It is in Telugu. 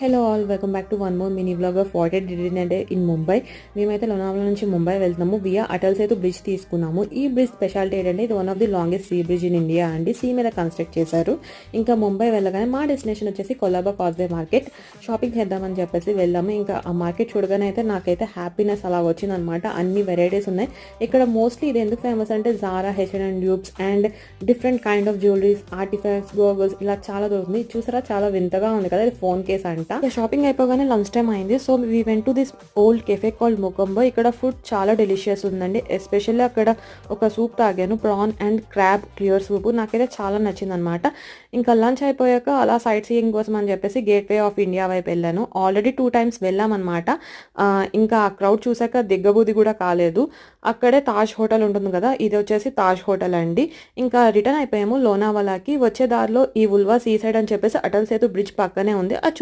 Hello all, welcome back to one more mini vlog of what I did in a day in Mumbai. మేమైతే లోనావాలా నుంచి ముంబై వెళ్తున్నాము. వియా అటల్ సేతు బ్రిడ్జ్ తీసుకున్నాము. ఈ బ్రిడ్జ్ స్పెషాలిటీ ఏంటంటే ఇది one of the longest sea bridge in India అండి. సీ మీద కన్స్ట్రక్ట్ చేశారు. ఇంకా ముంబై వెళ్ళగానే మా డెస్టినేషన్ వచ్చేసి కొలాబా కాజ్వే మార్కెట్. షాపింగ్ చేద్దామని చెప్పేసి వెళ్ళాము. ఇంకా ఆ మార్కెట్ చూడగానే అయితే నాకైతే హ్యాపీనెస్ అలా వచ్చిందనమాట. అన్ని వెరైటీస్ ఉన్నాయి ఇక్కడ. మోస్ట్లీ ఇది ఎందుకు ఫేమస్ అంటే జారా, హెచ్ఎండ్ డ్యూబ్స్ and different kind of jewelleries, artefacts, goggles ఇలా చాలా దొరుకుతుంది. చూసారా, చాలా వింతగా ఉంది కదా, ఇది ఫోన్ కేస్ అంట. షాపింగ్ అయిపోగానే లంచ్ టైం అయింది. So we went to this old cafe called Mocambo. ఇక్కడ ఫుడ్ చాలా డెలిషియస్ ఉందండి. ఎస్పెషల్లీ అక్కడ ఒక సూప్ తాగాను, prawn and crab clear soup. నాకైతే చాలా నచ్చింది అనమాట. ఇంకా లంచ్ అయిపోయాక అలా సైట్ సీయింగ్ కోసం అని చెప్పేసి గేట్వే ఆఫ్ ఇండియా వైపు వెళ్ళాను. ఆల్రెడీ 2 times వెళ్ళామన్నమాట. ఇంకా ఆ క్రౌడ్ చూసాక దిగ్గబుద్ధి కూడా కాలేదు. అక్కడే తాజ్ హోటల్ ఉంటుంది కదా, ఇది వచ్చేసి తాజ్ హోటల్ అండి. ఇంకా రిటర్న్ అయిపోయాము లోనావాలాకి. వచ్చే దారిలో ఈ ఉల్వా సీ సైడ్ అని చెప్పేసి అటల్ సేతు బ్రిడ్జ్ పక్కనే ఉంది, అది